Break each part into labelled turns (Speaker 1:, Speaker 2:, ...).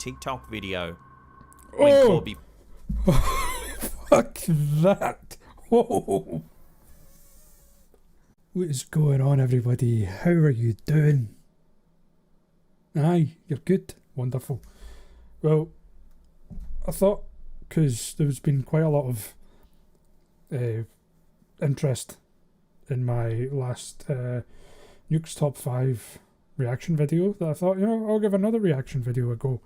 Speaker 1: TikTok video.
Speaker 2: Oh! Fuck that! Whoa! What is going on, everybody? How are you doing? Aye, you're good. Wonderful. Well, I thought, because there's been quite a lot of interest in my last Nuke's Top 5 reaction video, that I thought, I'll give another reaction video a go.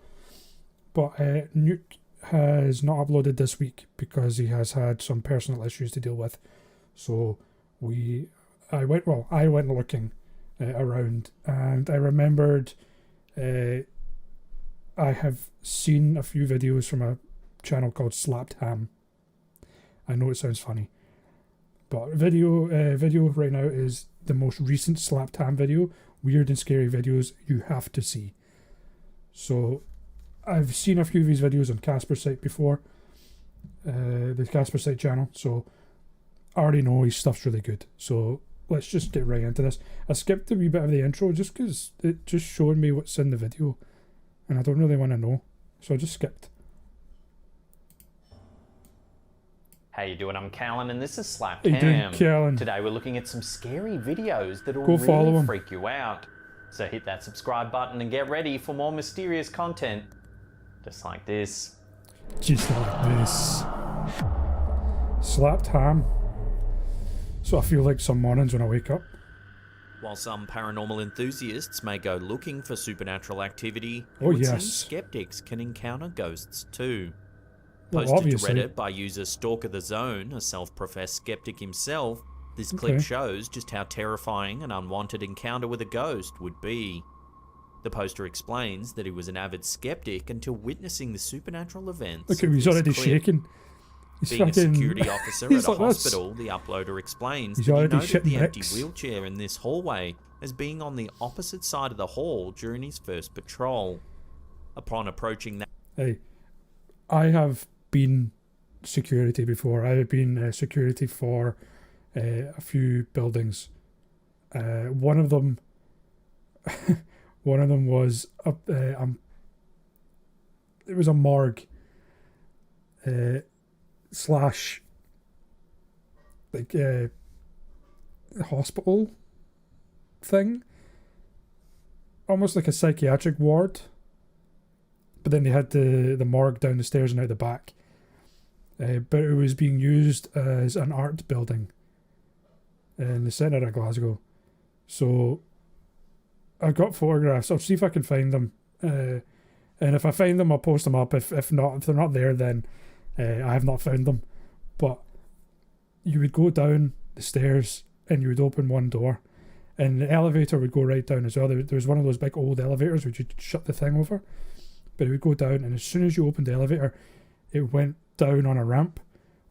Speaker 2: But Nuke has not uploaded this week because he has had some personal issues to deal with. So I went looking around, and I remembered I have seen a few videos from a channel called Slapped Ham. I know it sounds funny, but video right now is the most recent Slapped Ham video. Weird and scary videos you have to see. So I've seen a few of these videos on Casper's site before, the Casper site channel, so I already know his stuff's really good. So let's just get right into this. I skipped a wee bit of the intro just because it just showed me what's in the video, and I don't really want to know, so I just skipped.
Speaker 1: How you doing? I'm Callan, and this is Slapped
Speaker 2: How you doing,
Speaker 1: Ham.
Speaker 2: Callan?
Speaker 1: Today we're looking at some scary videos that'll
Speaker 2: Go follow
Speaker 1: really
Speaker 2: 'em.
Speaker 1: freak you out. So hit that subscribe button and get ready for more mysterious content, just like this.
Speaker 2: Just like this. Slapped Ham. So I feel like some mornings when I wake up.
Speaker 1: While some paranormal enthusiasts may go looking for supernatural activity, it
Speaker 2: Oh,
Speaker 1: would
Speaker 2: yes.
Speaker 1: seem skeptics can encounter ghosts too.
Speaker 2: Well,
Speaker 1: Posted to
Speaker 2: obviously.
Speaker 1: Reddit by user Stalker the Zone, a self-professed skeptic himself, this clip
Speaker 2: Okay.
Speaker 1: shows just how terrifying an unwanted encounter with a ghost would be. The poster explains that he was an avid skeptic until witnessing the supernatural events.
Speaker 2: Look at
Speaker 1: of
Speaker 2: him, he's
Speaker 1: this
Speaker 2: already
Speaker 1: clip.
Speaker 2: shaking. He's
Speaker 1: Being
Speaker 2: fucking...
Speaker 1: a security officer at
Speaker 2: He's
Speaker 1: a
Speaker 2: like this.
Speaker 1: hospital, the uploader explains
Speaker 2: He's
Speaker 1: that he
Speaker 2: already
Speaker 1: noted the
Speaker 2: shitting
Speaker 1: empty
Speaker 2: bricks.
Speaker 1: wheelchair in this hallway as being on the opposite side of the hall during his first patrol. Upon approaching that...
Speaker 2: Hey, I have been security before. I have been security for a few buildings. One of them was it was a morgue slash like hospital thing, almost like a psychiatric ward, but then they had the morgue down the stairs and out the back. But it was being used as an art building in the centre of Glasgow. So I've got photographs. I'll see if I can find them. And if I find them, I'll post them up. If they're not there, then I have not found them. But you would go down the stairs and you would open one door, and the elevator would go right down as well. There was one of those big old elevators which you'd shut the thing over, but it would go down, and as soon as you opened the elevator, it went down on a ramp,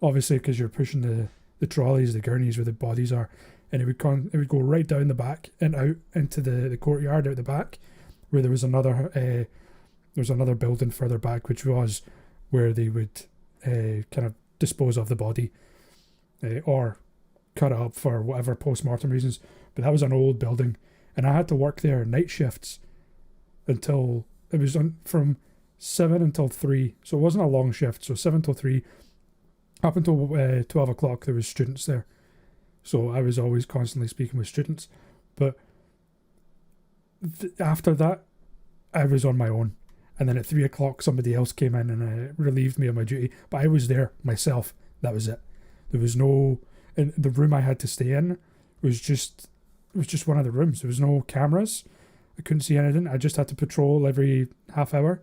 Speaker 2: obviously because you're pushing the trolleys, the gurneys where the bodies are, and it would go right down the back and out into the courtyard out the back, where there was another building further back, which was where they would kind of dispose of the body or cut it up for whatever post-mortem reasons. But that was an old building, and I had to work there night shifts until it was from 7 until 3, so it wasn't a long shift. So 7 till 3, up until 12 o'clock there was students there, so I was always constantly speaking with students. But after that I was on my own, and then at 3 o'clock somebody else came in and relieved me of my duty, but I was there myself. That was it. There was no... in the room I had to stay in was just one of the rooms. There was no cameras. I couldn't see anything. I just had to patrol every half hour,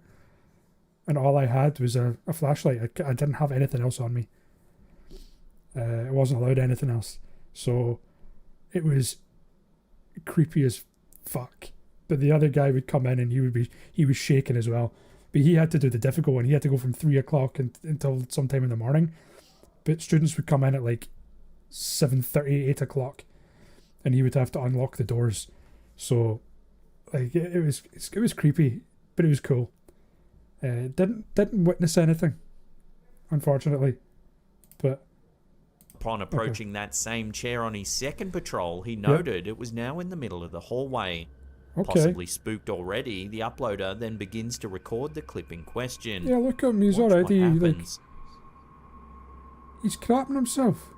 Speaker 2: and all I had was a flashlight. I didn't have anything else on me. I wasn't allowed anything else. So it was creepy as fuck. But the other guy would come in and he was shaking as well. But he had to do the difficult one. He had to go from 3 o'clock until sometime in the morning. But students would come in at like 7:30, 8 o'clock, and he would have to unlock the doors. So like it was creepy, but it was cool. Didn't witness anything, unfortunately, but
Speaker 1: Upon approaching that same chair on his second patrol, he noted it was now in the middle of the hallway.
Speaker 2: Okay.
Speaker 1: Possibly spooked already, the uploader then begins to record the clip in question.
Speaker 2: Yeah, look at him. He's
Speaker 1: Watch
Speaker 2: already,
Speaker 1: what
Speaker 2: like,
Speaker 1: happens.
Speaker 2: he's crapping himself.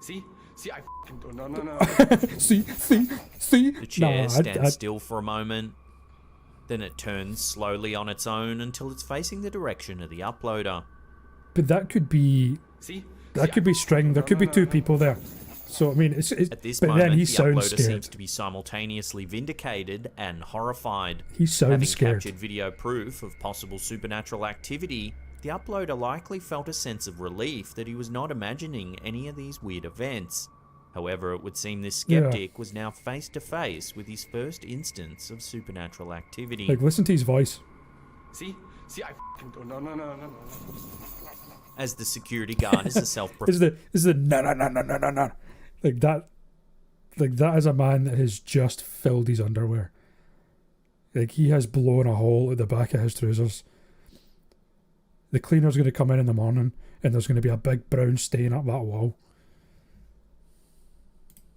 Speaker 3: See, I f***ing don't know, no.
Speaker 2: see.
Speaker 1: The chair
Speaker 2: Nah,
Speaker 1: stands still for a moment. Then it turns slowly on its own until it's facing the direction of the uploader.
Speaker 2: But that could be... That could be string. There could be two people there. So, I mean, it's
Speaker 1: At this
Speaker 2: but
Speaker 1: moment,
Speaker 2: then he
Speaker 1: the
Speaker 2: sounds
Speaker 1: uploader
Speaker 2: scared.
Speaker 1: seems to be simultaneously vindicated and horrified.
Speaker 2: He sounds
Speaker 1: Having
Speaker 2: scared.
Speaker 1: captured video proof of possible supernatural activity, the uploader likely felt a sense of relief that he was not imagining any of these weird events. However, it would seem this skeptic was now face to face with his first instance of supernatural activity.
Speaker 2: Like, listen to his voice.
Speaker 3: See, I f***ing don't know, no.
Speaker 1: As the security guard is a self
Speaker 2: Is the no. Like that is a man that has just filled his underwear. Like, he has blown a hole at the back of his trousers. The cleaner's going to come in the morning and there's going to be a big brown stain up that wall.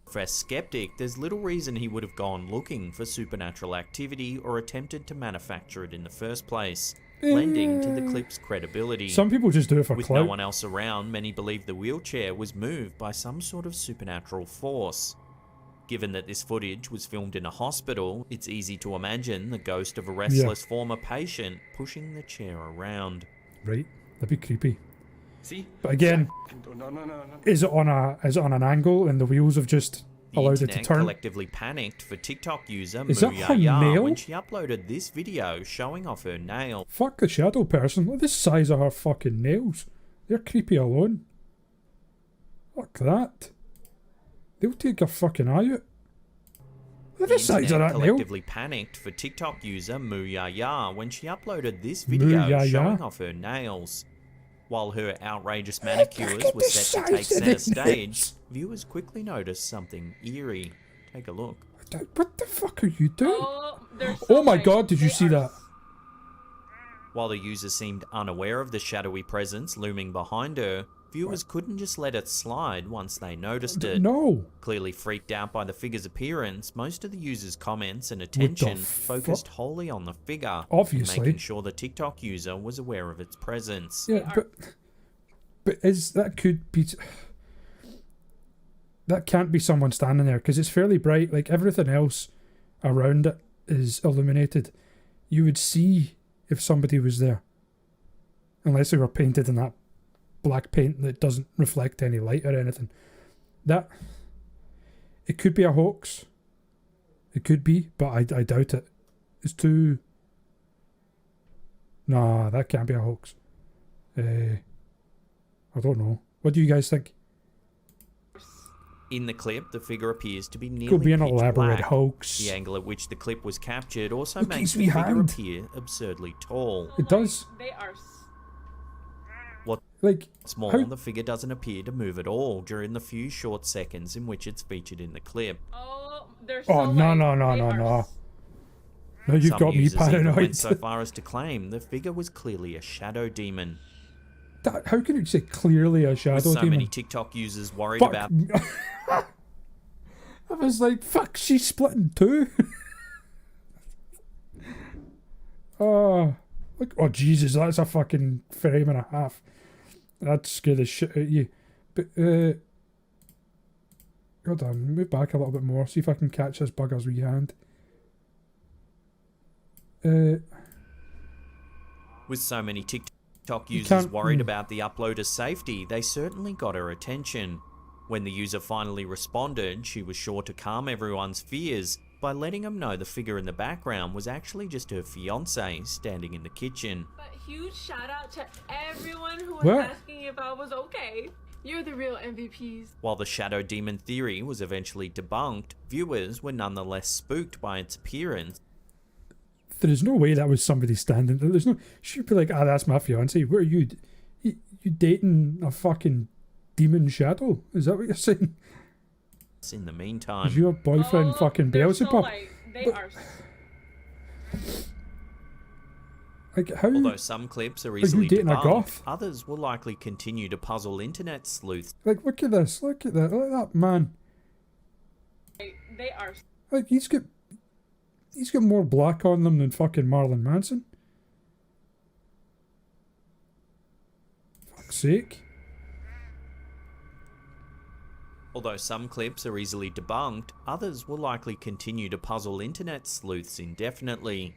Speaker 1: professed skeptic, there's little reason he would have gone looking for supernatural activity or attempted to manufacture it in the first place, lending to the clip's credibility.
Speaker 2: Some people just do it for
Speaker 1: With
Speaker 2: clout.
Speaker 1: no one else around, many believe the wheelchair was moved by some sort of supernatural force. Given that this footage was filmed in a hospital, it's easy to imagine the ghost of a restless former patient pushing the chair around.
Speaker 2: Right, that'd be creepy.
Speaker 3: See?
Speaker 2: But again,
Speaker 3: No.
Speaker 2: is it on an angle and the wheels have just
Speaker 1: The
Speaker 2: allowed it
Speaker 1: internet
Speaker 2: to turn?
Speaker 1: collectively panicked for TikTok user
Speaker 2: Is that her
Speaker 1: Muyaya
Speaker 2: nail?
Speaker 1: when she uploaded this video showing off her nail.
Speaker 2: Fuck the shadow person. Look at the size of her fucking nails. They're creepy alone. Fuck that. They'll take your fucking eye out. Look at the size of
Speaker 1: internet
Speaker 2: that nail.
Speaker 1: collectively panicked for TikTok user Muyaya when she uploaded this video
Speaker 2: Muyaya.
Speaker 1: showing off her nails. While her outrageous manicures
Speaker 2: at
Speaker 1: were
Speaker 2: the
Speaker 1: set to take
Speaker 2: size of
Speaker 1: center
Speaker 2: the
Speaker 1: stage,
Speaker 2: nails.
Speaker 1: viewers quickly noticed something eerie. Take a look.
Speaker 2: What the fuck are you doing?
Speaker 4: They're so
Speaker 2: Oh my
Speaker 4: nice.
Speaker 2: god, did you
Speaker 4: They
Speaker 2: see
Speaker 4: are
Speaker 2: that?
Speaker 1: While the user seemed unaware of the shadowy presence looming behind her, viewers couldn't just let it slide once they noticed it.
Speaker 2: No.
Speaker 1: Clearly freaked out by the figure's appearance, most of the users' comments and attention focused wholly on the figure,
Speaker 2: Obviously.
Speaker 1: making sure the TikTok user was aware of its presence.
Speaker 2: Yeah, but is that could be... That can't be someone standing there because it's fairly bright. Like, everything else around it is illuminated. You would see if somebody was there. Unless they were painted in that black paint that doesn't reflect any light or anything. That... It could be a hoax. It could be, but I doubt it. It's too... Nah, that can't be a hoax. I don't know. What do you guys think?
Speaker 1: In the clip, the figure appears to be nearly
Speaker 2: Could be an
Speaker 1: pitch
Speaker 2: elaborate
Speaker 1: black.
Speaker 2: hoax.
Speaker 1: The angle at which the clip was captured also
Speaker 2: Look,
Speaker 1: makes
Speaker 2: his
Speaker 1: the
Speaker 2: wee
Speaker 1: figure
Speaker 2: hand.
Speaker 1: appear absurdly tall.
Speaker 2: It does.
Speaker 4: They are.
Speaker 2: Like,
Speaker 1: What's more,
Speaker 2: how-
Speaker 1: the figure doesn't appear to move at all during the few short seconds in which it's featured in the clip.
Speaker 4: They're so.
Speaker 2: Oh, no,
Speaker 4: like,
Speaker 2: no.
Speaker 4: they are
Speaker 2: No, you've
Speaker 1: Some
Speaker 2: got me
Speaker 1: users even
Speaker 2: paranoid.
Speaker 1: went so far as to claim the figure was clearly a shadow demon.
Speaker 2: How can you say clearly a shadow
Speaker 1: With so
Speaker 2: demon?
Speaker 1: many TikTok users worried
Speaker 2: Fuck.
Speaker 1: about
Speaker 2: I was like, fuck, she's split in two. Oh, look, oh Jesus, that's a fucking frame and a half. That'd scare the shit out of you. But, hold on, move back a little bit more, see if I can catch this bugger's wee hand.
Speaker 1: With so many TikTok
Speaker 2: You
Speaker 1: users
Speaker 2: can't-
Speaker 1: worried about the uploader's safety, they certainly got her attention. When the user finally responded, she was sure to calm everyone's fears by letting them know the figure in the background was actually just her fiancé standing in the kitchen.
Speaker 4: But huge shout out to everyone who was
Speaker 2: What?
Speaker 4: asking if I was okay. You're the real MVPs.
Speaker 1: While the shadow demon theory was eventually debunked, viewers were nonetheless spooked by its appearance.
Speaker 2: There is no way that was somebody standing there. There's no... She'd be like, that's my fiance. Where are you? You dating a fucking demon shadow? Is that what you're saying?
Speaker 1: In the meantime,
Speaker 2: Is your boyfriend fucking
Speaker 4: they're
Speaker 2: Beelzebub?
Speaker 4: So light. They
Speaker 2: But-
Speaker 4: are.
Speaker 2: Like, how...
Speaker 1: although some clips are easily
Speaker 2: dating a
Speaker 1: debunked,
Speaker 2: goth?
Speaker 1: others will likely continue to puzzle internet sleuths.
Speaker 2: Like, look at this. Look at that. Look at that man.
Speaker 4: They are.
Speaker 2: Like, he's got He's got more black on them than fucking Marilyn Manson. Fuck's sake.
Speaker 1: Although some clips are easily debunked, others will likely continue to puzzle internet sleuths indefinitely.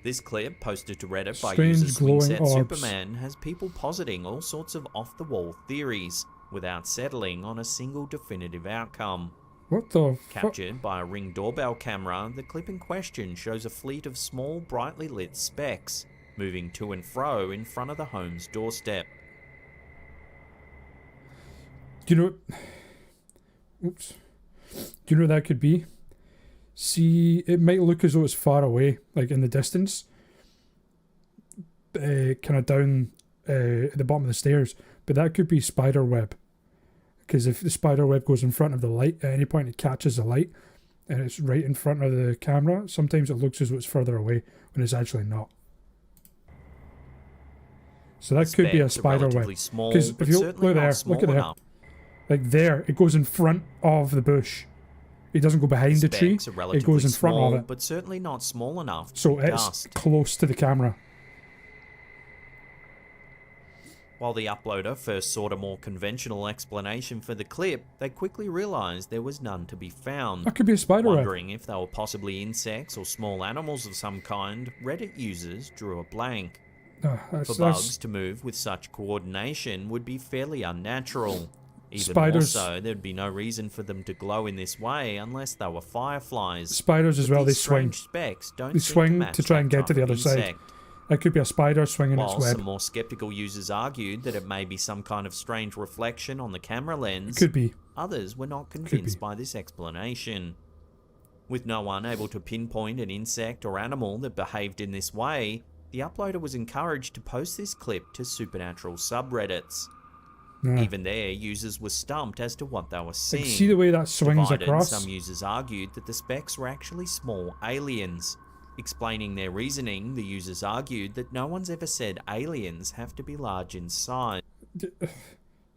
Speaker 1: This clip, posted to Reddit by
Speaker 2: Strange
Speaker 1: user
Speaker 2: glowing
Speaker 1: Swingset
Speaker 2: orbs.
Speaker 1: Superman, has people positing all sorts of off-the-wall theories, without settling on a single definitive outcome.
Speaker 2: What the fuck?
Speaker 1: Captured by a Ring doorbell camera, the clip in question shows a fleet of small, brightly lit specks, moving to and fro in front of the home's doorstep.
Speaker 2: Do you know... Oops. Do you know what that could be? See, it might look as though it's far away, like in the distance. Kind of down at the bottom of the stairs. But that could be spider web. Because if the spider web goes in front of the light, at any point it catches the light, and it's right in front of the camera, sometimes it looks as though it's further away, when it's actually not. So that could be a spider web. Because if you look there, look at there. Like there, it goes in front of the bush. It doesn't go behind the tree. It goes in front of it.
Speaker 1: But certainly not small enough to
Speaker 2: So
Speaker 1: be
Speaker 2: it's
Speaker 1: dust.
Speaker 2: close to the camera.
Speaker 1: While the uploader first sought a more conventional explanation for the clip, they quickly realised there was none to be found.
Speaker 2: That could be a spider web.
Speaker 1: Wondering if they were possibly insects or small animals of some kind, Reddit users drew a blank. For bugs to move with such coordination would be fairly unnatural. Even
Speaker 2: Spiders.
Speaker 1: more so, there'd be no reason for them to glow in this way unless they were fireflies.
Speaker 2: Spiders as well, they
Speaker 1: These
Speaker 2: swing.
Speaker 1: strange specks don't
Speaker 2: They
Speaker 1: seem
Speaker 2: swing
Speaker 1: match
Speaker 2: to try and
Speaker 1: that
Speaker 2: get to
Speaker 1: type
Speaker 2: the
Speaker 1: of
Speaker 2: other side.
Speaker 1: insect.
Speaker 2: That could be a spider swinging
Speaker 1: While
Speaker 2: its web.
Speaker 1: some more skeptical users argued that it may be some kind of strange reflection on the camera lens,
Speaker 2: Could be.
Speaker 1: others were not convinced by this explanation. With no one able to pinpoint an insect or animal that behaved in this way, the uploader was encouraged to post this clip to supernatural subreddits.
Speaker 2: Nah.
Speaker 1: Even there, users were stumped as to what they were seeing.
Speaker 2: Like, see the way that swings
Speaker 1: Divided,
Speaker 2: across?
Speaker 1: some users argued that the specks were actually small aliens. Explaining their reasoning, the users argued that no one's ever said aliens have to be large in size.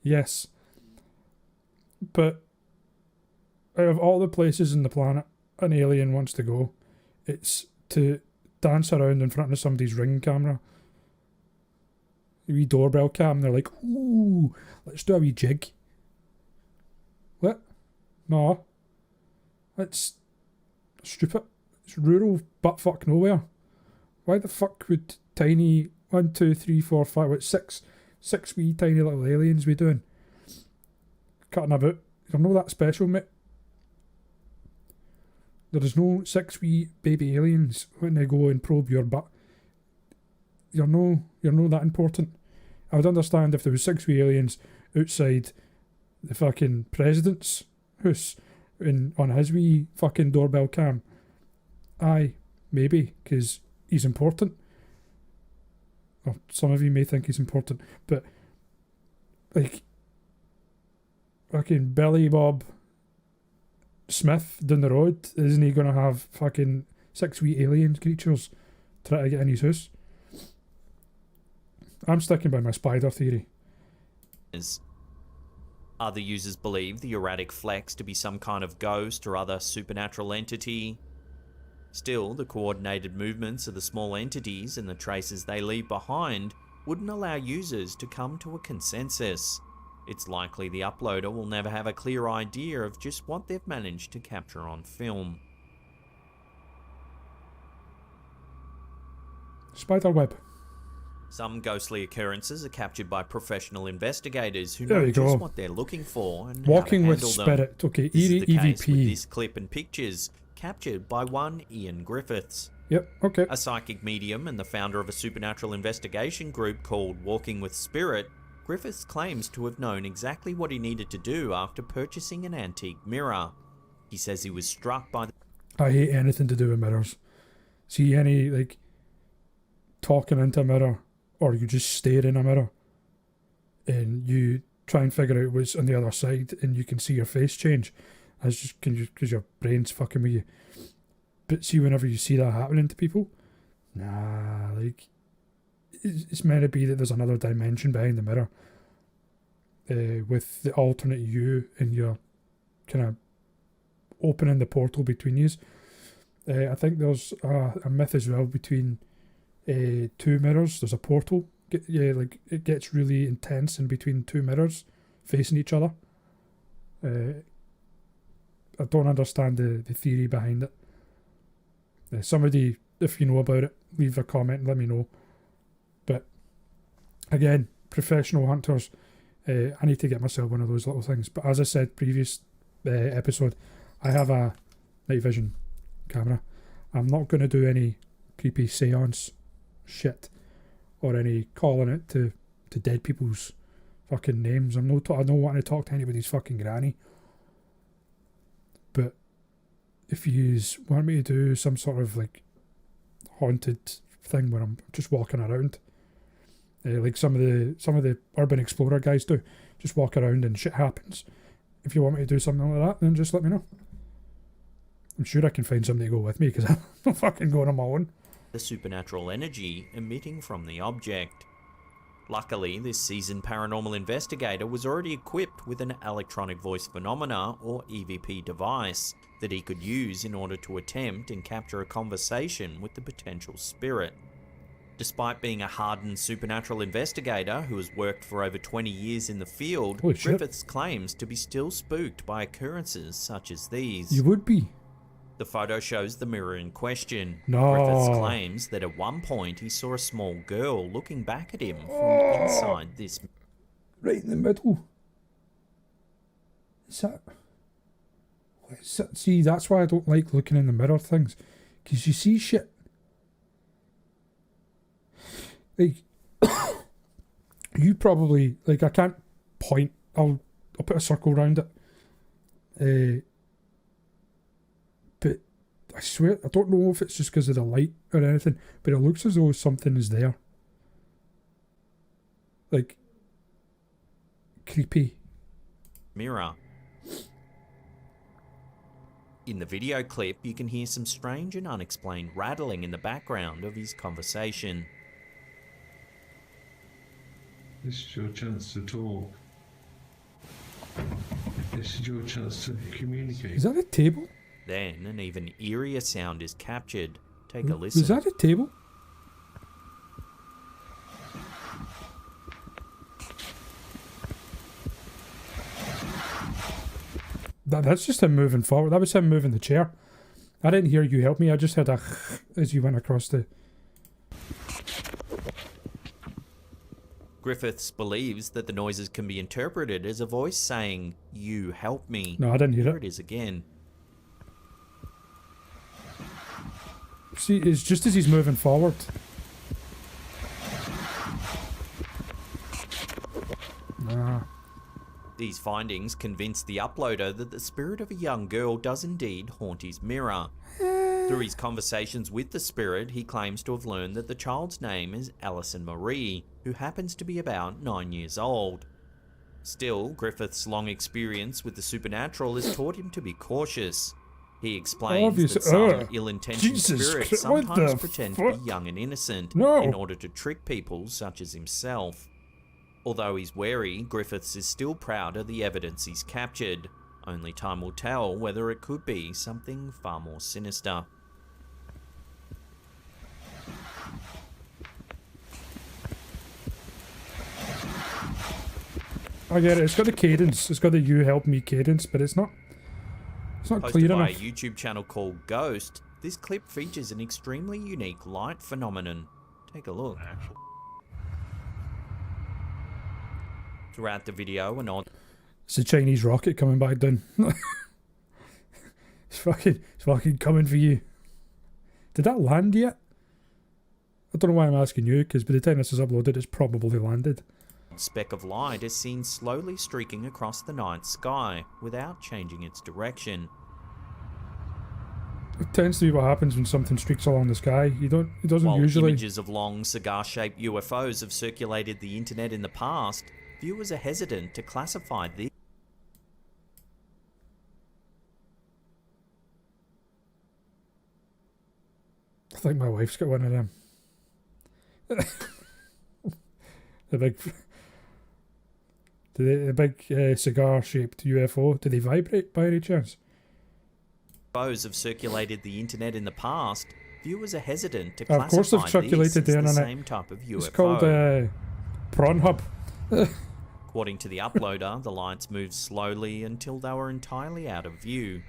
Speaker 2: Yes. But out of all the places in the planet an alien wants to go, it's to dance around in front of somebody's Ring camera. A wee doorbell cam, they're like, ooh, let's do a wee jig. What? No. That's stupid. It's rural buttfuck nowhere. Why the fuck would tiny 1, 2, 3, 4, 5, what, six wee tiny little aliens be doing? Cutting about. You're not that special, mate. There is no 6 wee baby aliens when they go and probe your butt. You're no that important. I would understand if there was 6 wee aliens outside the fucking president's house on his wee fucking doorbell cam. Aye, maybe, because he's important. Well, some of you may think he's important, but like fucking Billy Bob Smith down the road, isn't he gonna have fucking 6 wee alien creatures try to get in his house? I'm sticking by my spider theory.
Speaker 1: Other users believe the erratic flex to be some kind of ghost or other supernatural entity. Still, the coordinated movements of the small entities and the traces they leave behind wouldn't allow users to come to a consensus. It's likely the uploader will never have a clear idea of just what they've managed to capture on film.
Speaker 2: Spiderweb.
Speaker 1: Some ghostly occurrences are captured by professional investigators who
Speaker 2: There
Speaker 1: know
Speaker 2: you
Speaker 1: just
Speaker 2: go.
Speaker 1: what they're looking for and
Speaker 2: Walking
Speaker 1: how to
Speaker 2: with
Speaker 1: handle them.
Speaker 2: spirit. Okay,
Speaker 1: This is the case with
Speaker 2: EVP.
Speaker 1: this clip and pictures captured by one Ian Griffiths,
Speaker 2: Yep, okay.
Speaker 1: a psychic medium and the founder of a supernatural investigation group called Walking with Spirit. Griffiths claims to have known exactly what he needed to do after purchasing an antique mirror. He says he was struck by the
Speaker 2: I hate anything to do with mirrors. See any, like, talking into a mirror, or you just stare in a mirror, and you try and figure out what's on the other side, and you can see your face change. That's just because your brain's fucking with you. But see, whenever you see that happening to people, nah, like, it's meant to be that there's another dimension behind the mirror, with the alternate you, and you're kind of opening the portal between yous. I think there's a myth as well between two mirrors. There's a portal. Like it gets really intense in between two mirrors facing each other. I don't understand the theory behind it. Somebody, if you know about it, leave a comment and let me know. But again, professional hunters, I need to get myself one of those little things. But as I said previous episode, I have a night vision camera. I'm not going to do any creepy seance shit or any calling it to dead people's fucking names. I don't want to talk to anybody's fucking granny. But if you want me to do some sort of like haunted thing where I'm just walking around, like some of the urban explorer guys do, just walk around and shit happens. If you want me to do something like that, then just let me know. I'm sure I can find somebody to go with me because I'm not fucking going on my own.
Speaker 1: The supernatural energy emitting from the object. Luckily, this seasoned paranormal investigator was already equipped with an electronic voice phenomena or EVP device that he could use in order to attempt and capture a conversation with the potential spirit. Despite being a hardened supernatural investigator who has worked for over 20 years in the field, Griffiths claims to be still spooked by occurrences such as these.
Speaker 2: You would be.
Speaker 1: The photo shows the mirror in question.
Speaker 2: No.
Speaker 1: Griffiths claims that at one point he saw a small girl looking back at him from inside this.
Speaker 2: Right in the middle. Is that... What is that? See, that's why I don't like looking in the mirror things. Because you see shit. Like, you probably... Like, I can't point. I'll put a circle around it. But I swear, I don't know if it's just because of the light or anything, but it looks as though something is there. Like, creepy.
Speaker 1: Mirror. In the video clip, you can hear some strange and unexplained rattling in the background of his conversation.
Speaker 5: This is your chance to talk. This is your chance to communicate.
Speaker 2: Is that a table?
Speaker 1: Then an even eerier sound is captured. Take a listen.
Speaker 2: Was that a table? That's just him moving forward. That was him moving the chair. I didn't hear you help me. I just heard a as you went across the...
Speaker 1: Griffiths believes that the noises can be interpreted as a voice saying, "You help me."
Speaker 2: No, I didn't hear
Speaker 1: Here
Speaker 2: it.
Speaker 1: it is again.
Speaker 2: See, it's just as he's moving forward. Nah.
Speaker 1: These findings convince the uploader that the spirit of a young girl does indeed haunt his mirror. Through his conversations with the spirit, he claims to have learned that the child's name is Alison Marie, who happens to be about 9 years old. Still, Griffith's long experience with the supernatural has taught him to be cautious. He explains that some ill-intentioned spirits sometimes pretend to be young and innocent in order to trick people such as himself. Although he's wary, Griffiths is still proud of the evidence he's captured. Only time will tell whether it could be something far more sinister.
Speaker 2: I get it. It's got the cadence. It's got the "you help me" cadence, but it's not
Speaker 1: Posted
Speaker 2: clear
Speaker 1: by
Speaker 2: enough.
Speaker 1: a YouTube channel called Ghost, this clip features an extremely unique light phenomenon. Take a look. Throughout the video, an odd...
Speaker 2: It's a Chinese rocket coming back down. It's fucking coming for you. Did that land yet? I don't know why I'm asking you, because by the time this is uploaded, it's probably landed.
Speaker 1: speck of light is seen slowly streaking across the night sky without changing its direction.
Speaker 2: It tends to be what happens when something streaks along the sky. It doesn't
Speaker 1: While
Speaker 2: usually...
Speaker 1: images of long cigar-shaped UFOs have circulated the internet in the past, viewers are hesitant to classify these.
Speaker 2: I think my wife's got one of them. The big cigar-shaped UFO. Do they vibrate by any chance?
Speaker 1: UFOs have circulated the internet in the past, viewers are hesitant to
Speaker 2: Of course they've
Speaker 1: classify these
Speaker 2: circulated
Speaker 1: as
Speaker 2: the
Speaker 1: the
Speaker 2: internet.
Speaker 1: same type of UFO.
Speaker 2: It's called Pornhub.
Speaker 1: According to the uploader, the lights moved slowly until they were entirely out of view.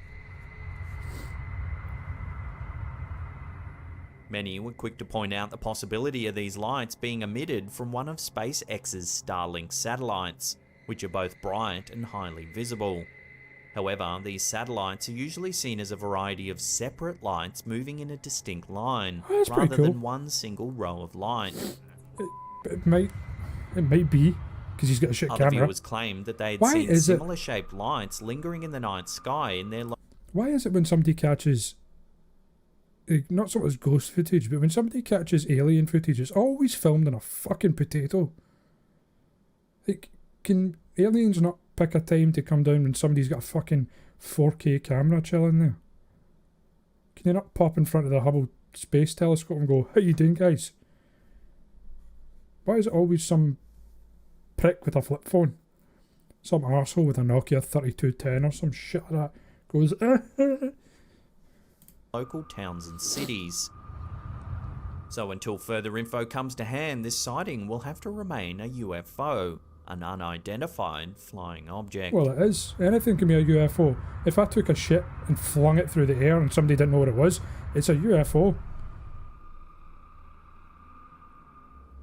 Speaker 1: Many were quick to point out the possibility of these lights being emitted from one of SpaceX's Starlink satellites, which are both bright and highly visible. However, these satellites are usually seen as a variety of separate lights moving in a distinct line,
Speaker 2: Oh, that's pretty
Speaker 1: rather
Speaker 2: cool.
Speaker 1: than one single row of light.
Speaker 2: It might be, because he's got a shit
Speaker 1: Other
Speaker 2: camera.
Speaker 1: viewers claimed that they had
Speaker 2: Why
Speaker 1: seen
Speaker 2: is it-
Speaker 1: similar shaped lights lingering in the night sky in their
Speaker 2: Why is it when somebody catches, not so much ghost footage, but when somebody catches alien footage, it's always filmed in a fucking potato? Like, can aliens not pick a time to come down when somebody's got a fucking 4K camera chilling there? Can they not pop in front of the Hubble Space Telescope and go, "How you doing, guys?" Why is it always some prick with a flip phone? Some arsehole with a Nokia 3210 or some shit like that goes,
Speaker 1: local towns and cities. So until further info comes to hand, this sighting will have to remain a UFO, an unidentified flying object.
Speaker 2: Well, it is. Anything can be a UFO. If I took a shit and flung it through the air and somebody didn't know what it was, it's a UFO.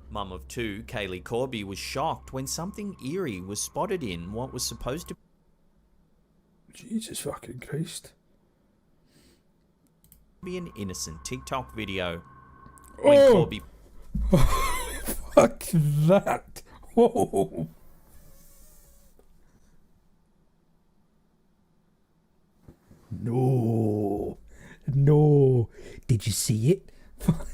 Speaker 1: Mum of two, Kaylee Corby, was shocked when something eerie was spotted in what was supposed to
Speaker 2: Jesus fucking Christ.
Speaker 1: be an innocent TikTok video. When
Speaker 2: Oh!
Speaker 1: Corby
Speaker 2: Fuck that. Oh. No. No. Did you see it? Fuck.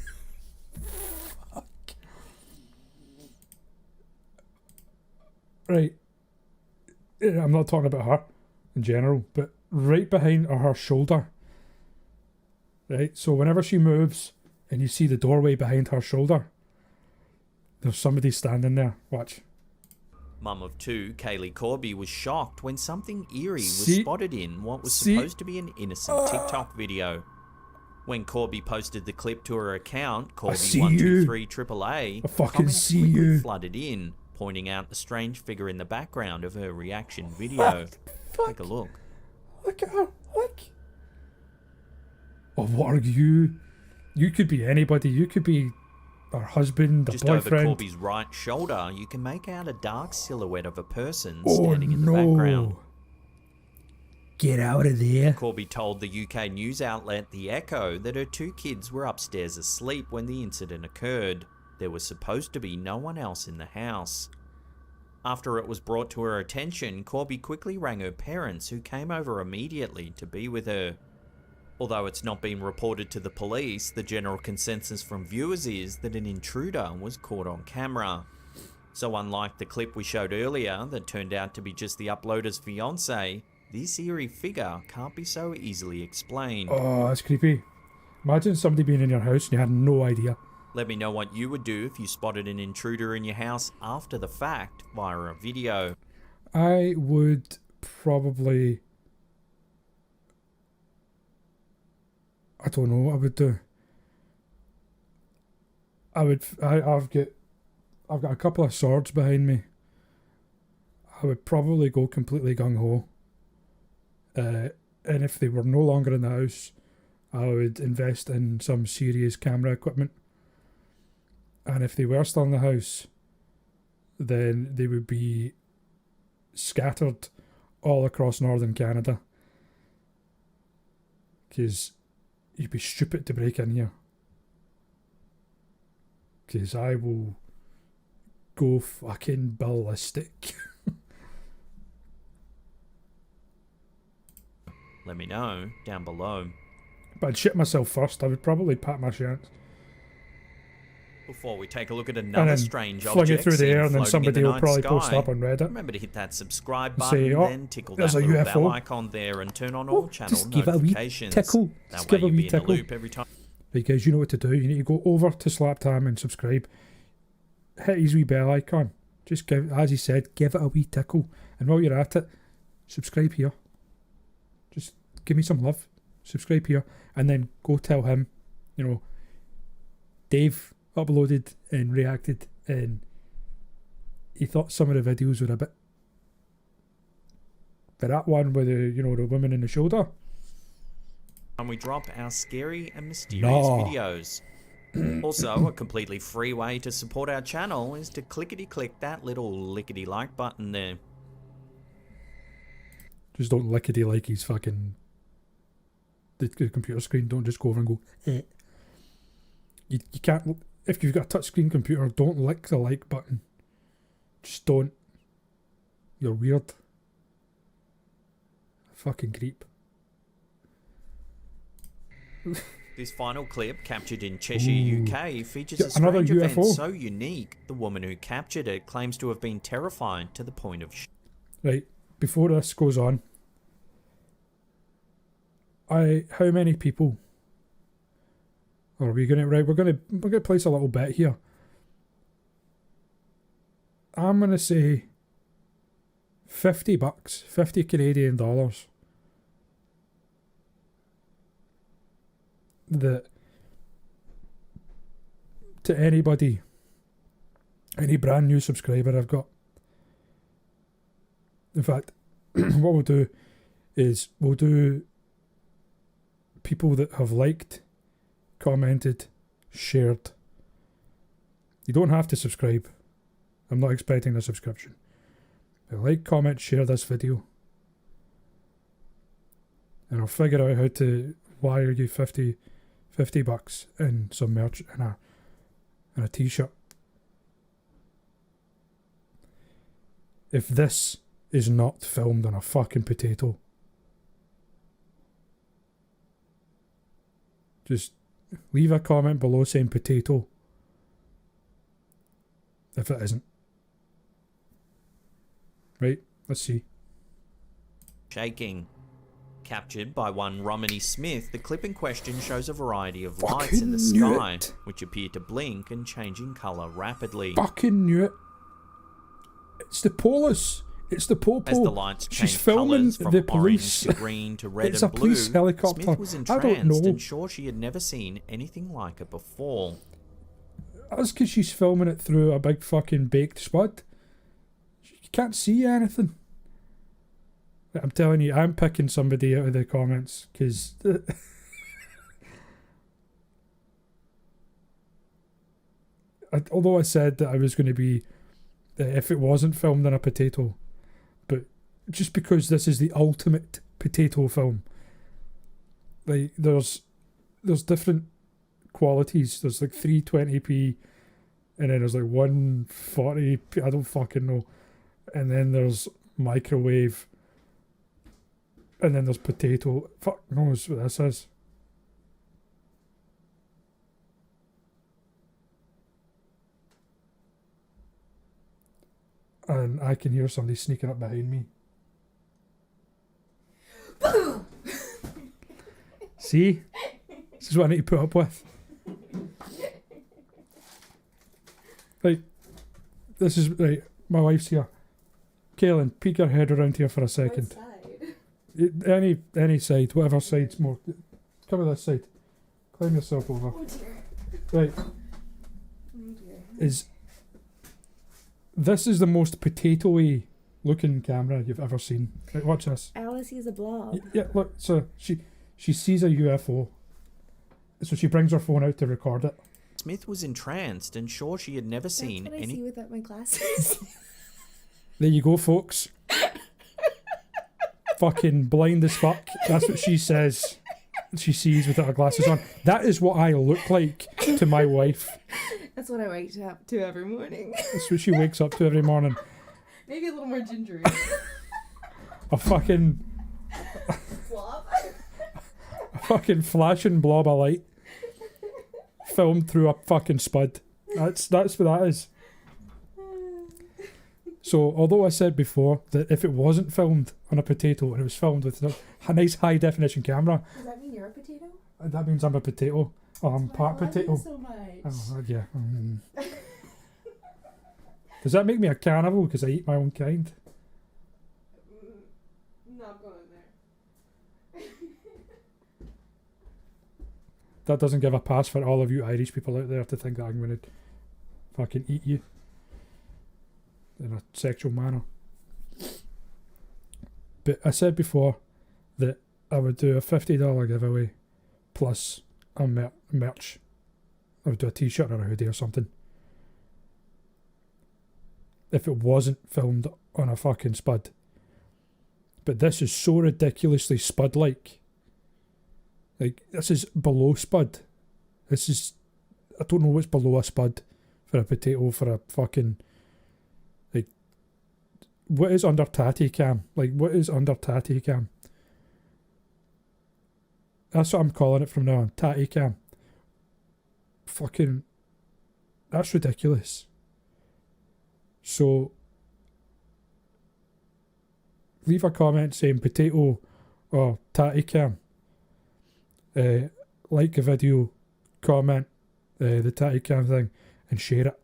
Speaker 2: Right. I'm not talking about her in general, but right behind her shoulder. Right? So whenever she moves and you see the doorway behind her shoulder, there's somebody standing there. Watch.
Speaker 1: Mum of two, Kaylee Corby, was shocked when something eerie was
Speaker 2: See?
Speaker 1: spotted in what was
Speaker 2: See?
Speaker 1: supposed to be an innocent TikTok video. When Corby posted the clip to her account,
Speaker 2: see you.
Speaker 1: Corby123AAA,
Speaker 2: I fucking
Speaker 1: comments
Speaker 2: see
Speaker 1: quickly
Speaker 2: you.
Speaker 1: flooded in, pointing out the strange figure in the background of her reaction video. Take a look.
Speaker 2: Look at her. Look. Oh, what are you? You could be anybody. You could be her husband, the
Speaker 1: Just over
Speaker 2: boyfriend.
Speaker 1: Corby's right shoulder, you can make out a dark silhouette of a person
Speaker 2: Oh,
Speaker 1: standing in the
Speaker 2: no.
Speaker 1: background.
Speaker 2: Get out of there.
Speaker 1: Corby told the UK news outlet The Echo that her two kids were upstairs asleep when the incident occurred. There was supposed to be no one else in the house. After it was brought to her attention, Corby quickly rang her parents, who came over immediately to be with her. Although it's not been reported to the police, the general consensus from viewers is that an intruder was caught on camera. So unlike the clip we showed earlier that turned out to be just the uploader's fiancé, this eerie figure can't be so easily explained.
Speaker 2: Oh, that's creepy. Imagine somebody being in your house and you had no idea.
Speaker 1: Let me know what you would do if you spotted an intruder in your house after the fact via a video.
Speaker 2: I would probably... I don't know what I would do. I've got a couple of swords behind me. I would probably go completely gung-ho. And if they were no longer in the house, I would invest in some serious camera equipment. And if they were still in the house, then they would be scattered all across northern Canada. Because you'd be stupid to break in here. Because I will go fucking ballistic.
Speaker 1: Let me know down below.
Speaker 2: But I'd shit myself first. I would probably pat my chance.
Speaker 1: Before we take a look at
Speaker 2: And
Speaker 1: another
Speaker 2: then
Speaker 1: strange
Speaker 2: fling
Speaker 1: object
Speaker 2: it through the
Speaker 1: seen
Speaker 2: air, and then
Speaker 1: floating in
Speaker 2: somebody
Speaker 1: the
Speaker 2: will
Speaker 1: night
Speaker 2: probably
Speaker 1: sky,
Speaker 2: post up on Reddit.
Speaker 1: remember to hit that subscribe
Speaker 2: Say,
Speaker 1: button,
Speaker 2: "Oh,
Speaker 1: then tickle
Speaker 2: there's
Speaker 1: that
Speaker 2: a
Speaker 1: little
Speaker 2: UFO."
Speaker 1: bell icon there and turn on all channel
Speaker 2: just give it a wee
Speaker 1: notifications.
Speaker 2: tickle.
Speaker 1: That
Speaker 2: Just
Speaker 1: way
Speaker 2: give a
Speaker 1: you'll
Speaker 2: wee
Speaker 1: be in the
Speaker 2: tickle.
Speaker 1: loop every time.
Speaker 2: Because you know what to do. You need to go over to Slaptime and subscribe. Hit his wee bell icon. Just give, as he said, give it a wee tickle. And while you're at it, subscribe here. Just give me some love. subscribe here, and then go tell him, you know, Dave uploaded and reacted, and he thought some of the videos were a bit. But that one with the, you know, the woman in the shoulder.
Speaker 1: And we drop our scary and mysterious videos. Also, a completely free way to support our channel is to clickety-click that little lickety-like button there.
Speaker 2: Just don't lickety like his fucking the computer screen. Don't just go over and go. You can't. If you've got a touchscreen computer, don't lick the like button. Just don't. You're weird. Fucking creep.
Speaker 1: This final clip, captured in Cheshire, UK, features a
Speaker 2: another
Speaker 1: strange event
Speaker 2: UFO.
Speaker 1: so unique, the woman who captured it claims to have been terrified to the point of
Speaker 2: Right, before this goes on, how many people are we gonna, right, we're gonna place a little bet here. I'm gonna say $50, 50 Canadian dollars. That to anybody, any brand new subscriber I've got. In fact, what we'll do is we'll do people that have liked, commented, shared. You don't have to subscribe. I'm not expecting a subscription. But like, comment, share this video. And I'll figure out how to wire you $50 and some merch and a t-shirt. If this is not filmed on a fucking potato, just leave a comment below saying potato if it isn't. Right, let's see.
Speaker 1: shaking. Captured by one Romany Smith, the clip in question shows a variety of lights in the sky, which appear to blink and change in colour rapidly.
Speaker 2: Fucking knew it. It's the Polis. It's the Popo.
Speaker 1: As the lights change
Speaker 2: She's filming
Speaker 1: colours from
Speaker 2: the police.
Speaker 1: orange to green to red
Speaker 2: It's
Speaker 1: and
Speaker 2: a
Speaker 1: blue,
Speaker 2: police helicopter.
Speaker 1: Smith was
Speaker 2: I don't
Speaker 1: entranced
Speaker 2: know.
Speaker 1: and sure she had never seen anything like it before.
Speaker 2: That's because she's filming it through a big fucking baked spud. You can't see anything. I'm telling you, I'm picking somebody out of the comments because although I said that I was going to be if it wasn't filmed on a potato, but just because this is the ultimate potato film, like there's different qualities. There's like 320p, and then there's like 140p. I don't fucking know, and then there's microwave. And then there's potato. Fuck knows what this is. And I can hear somebody sneaking up behind me. See? This is what I need to put up with. Right. This is, right, my wife's here. Kaylin, peek your head around here for a second. Any side, whatever side's more. Come to this side. Climb yourself over.
Speaker 4: Oh dear.
Speaker 2: Right.
Speaker 4: Oh dear.
Speaker 2: This is the most potato-y looking camera you've ever seen. Right, watch this.
Speaker 6: I always see as a blob.
Speaker 2: Yeah, look. So she sees a UFO. So she brings her phone out to record it.
Speaker 1: Smith was entranced and sure she had never seen
Speaker 6: That's what I
Speaker 1: any.
Speaker 6: see without my glasses.
Speaker 2: There you go, folks. Fucking blind as fuck. That's what she says. She sees without her glasses on. That is what I look like to my wife.
Speaker 6: That's what I wake up to every morning.
Speaker 2: That's what she wakes up to every morning.
Speaker 6: Maybe a little more gingery.
Speaker 2: A fucking
Speaker 6: Blob.
Speaker 2: a fucking flashing blob of light filmed through a fucking spud. That's what that is. So, although I said before that if it wasn't filmed on a potato and it was filmed with a nice high definition camera,
Speaker 6: Does that mean you're a potato?
Speaker 2: that means I'm a potato. Or I'm part potato.
Speaker 6: So much.
Speaker 2: Oh, yeah. Does that make me a cannibal because I eat my own kind?
Speaker 6: Not going there.
Speaker 2: that doesn't give a pass for all of you Irish people out there to think that I'm going to fucking eat you in a sexual manner. But I said before that I would do a $50 giveaway plus a merch. I would do a t-shirt or a hoodie or something. If it wasn't filmed on a fucking Spud. But this is so ridiculously Spud-like. Like, this is below Spud. This is... I don't know what's below a Spud for a potato, for a fucking... Like, what is under Tatty Cam? Like, what is under Tatty Cam? That's what I'm calling it from now on. Tatty Cam. Fucking... That's ridiculous. So... leave a comment saying potato or Tatty Cam. Like a video, comment the Tatty Cam thing, and share it.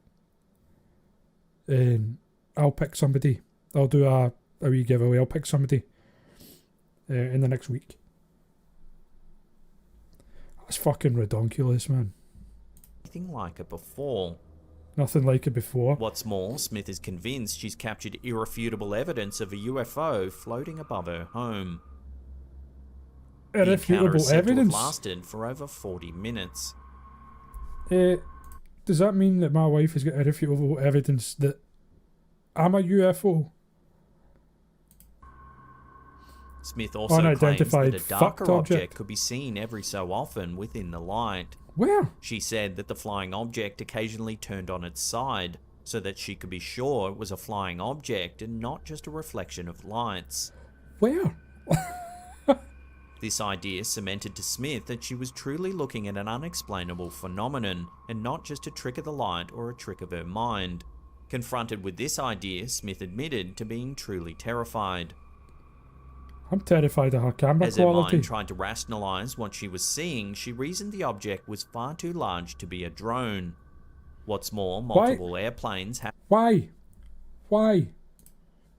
Speaker 2: And I'll pick somebody. I'll do a wee giveaway. I'll pick somebody in the next week. That's fucking redonkulous, man.
Speaker 1: Anything like it before.
Speaker 2: Nothing like it before.
Speaker 1: What's more, Smith is convinced she's captured irrefutable evidence of a UFO floating above her home. The encounter
Speaker 2: Irrefutable
Speaker 1: is said to have
Speaker 2: evidence?
Speaker 1: lasted for over 40 minutes.
Speaker 2: Does that mean that my wife has got irrefutable evidence that I'm a UFO?
Speaker 1: Smith also claims that
Speaker 2: Unidentified
Speaker 1: a
Speaker 2: fucked
Speaker 1: darker object
Speaker 2: object
Speaker 1: could be seen every so often within the light.
Speaker 2: Where?
Speaker 1: She said that the flying object occasionally turned on its side, so that she could be sure it was a flying object and not just a reflection of lights.
Speaker 2: Where?
Speaker 1: This idea cemented to Smith that she was truly looking at an unexplainable phenomenon, and not just a trick of the light or a trick of her mind. Confronted with this idea, Smith admitted to being truly terrified.
Speaker 2: I'm terrified of her camera
Speaker 1: As her
Speaker 2: quality.
Speaker 1: mind tried to rationalise what she was seeing, she reasoned the object was far too large to be a drone. What's more, multiple airplanes have...
Speaker 2: Why? Why?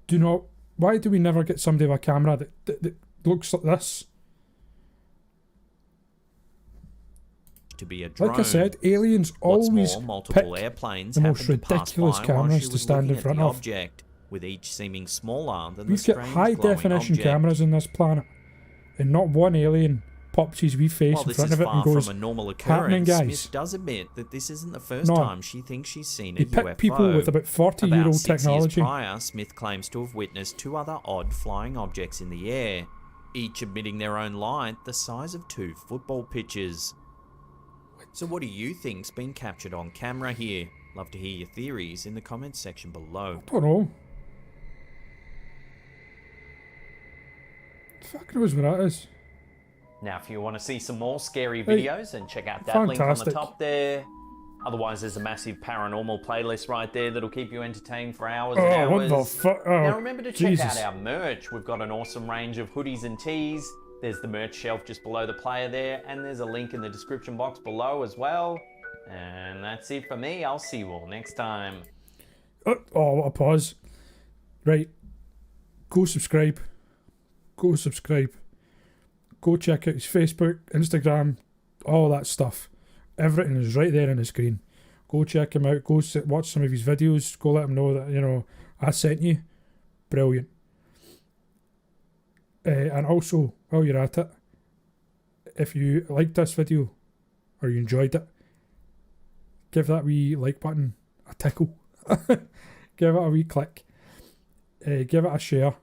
Speaker 2: Why do we never get somebody with a camera that looks like this?
Speaker 1: to be a drone.
Speaker 2: Like I said, aliens
Speaker 1: What's
Speaker 2: always
Speaker 1: more, multiple
Speaker 2: pick
Speaker 1: airplanes
Speaker 2: the most
Speaker 1: happened to pass
Speaker 2: ridiculous
Speaker 1: by while
Speaker 2: cameras
Speaker 1: she
Speaker 2: to
Speaker 1: was
Speaker 2: stand in
Speaker 1: looking at
Speaker 2: front
Speaker 1: the
Speaker 2: of.
Speaker 1: object, with each seeming smaller than the
Speaker 2: We've got
Speaker 1: strange
Speaker 2: high
Speaker 1: glowing
Speaker 2: definition
Speaker 1: object.
Speaker 2: cameras in this planet, and not one alien pops his wee face
Speaker 1: While
Speaker 2: in
Speaker 1: this
Speaker 2: front
Speaker 1: is
Speaker 2: of it
Speaker 1: far
Speaker 2: and goes,
Speaker 1: from a normal
Speaker 2: "Happening,
Speaker 1: occurrence,
Speaker 2: guys."
Speaker 1: Smith does admit that this isn't the first
Speaker 2: No.
Speaker 1: time she thinks she's seen a
Speaker 2: They pick
Speaker 1: UFO.
Speaker 2: people with about 40-year-old
Speaker 1: About 6 years
Speaker 2: technology.
Speaker 1: prior, Smith claims to have witnessed 2 other odd flying objects in the air, each emitting their own light the size of 2 football pitches. So what do you think's been captured on camera here? Love to hear your theories in the comments section below.
Speaker 2: I don't know. Fuck knows what that is.
Speaker 1: Now, if you want to see some more scary
Speaker 2: Hey,
Speaker 1: videos, then check out that link on the
Speaker 2: fantastic.
Speaker 1: top there. Otherwise, there's a massive paranormal playlist right there that'll keep you entertained for hours
Speaker 2: Oh,
Speaker 1: and
Speaker 2: what
Speaker 1: hours.
Speaker 2: the fuck? Oh,
Speaker 1: Now, remember to check
Speaker 2: Jesus.
Speaker 1: out our merch. We've got an awesome range of hoodies and tees. There's the merch shelf just below the player there, and there's a link in the description box below as well. And that's it for me. I'll see you all next time.
Speaker 2: Oh, what a pause. Right. Go subscribe. Go subscribe. Go check out his Facebook, Instagram, all that stuff. Everything is right there on the screen. Go check him out. Go watch some of his videos. Go let him know that, you know, I sent you. Brilliant. And also, while you're at it, if you liked this video or you enjoyed it, give that wee like button a tickle. Give it a wee click. Give it a share.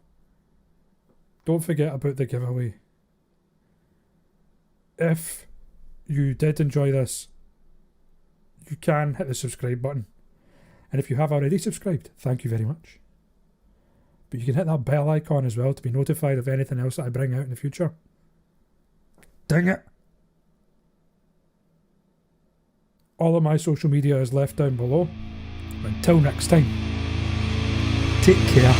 Speaker 2: Don't forget about the giveaway. If you did enjoy this, you can hit the subscribe button. And if you have already subscribed, thank you very much. But you can hit that bell icon as well to be notified of anything else that I bring out in the future. Dang it! All of my social media is left down below. Until next time, take care.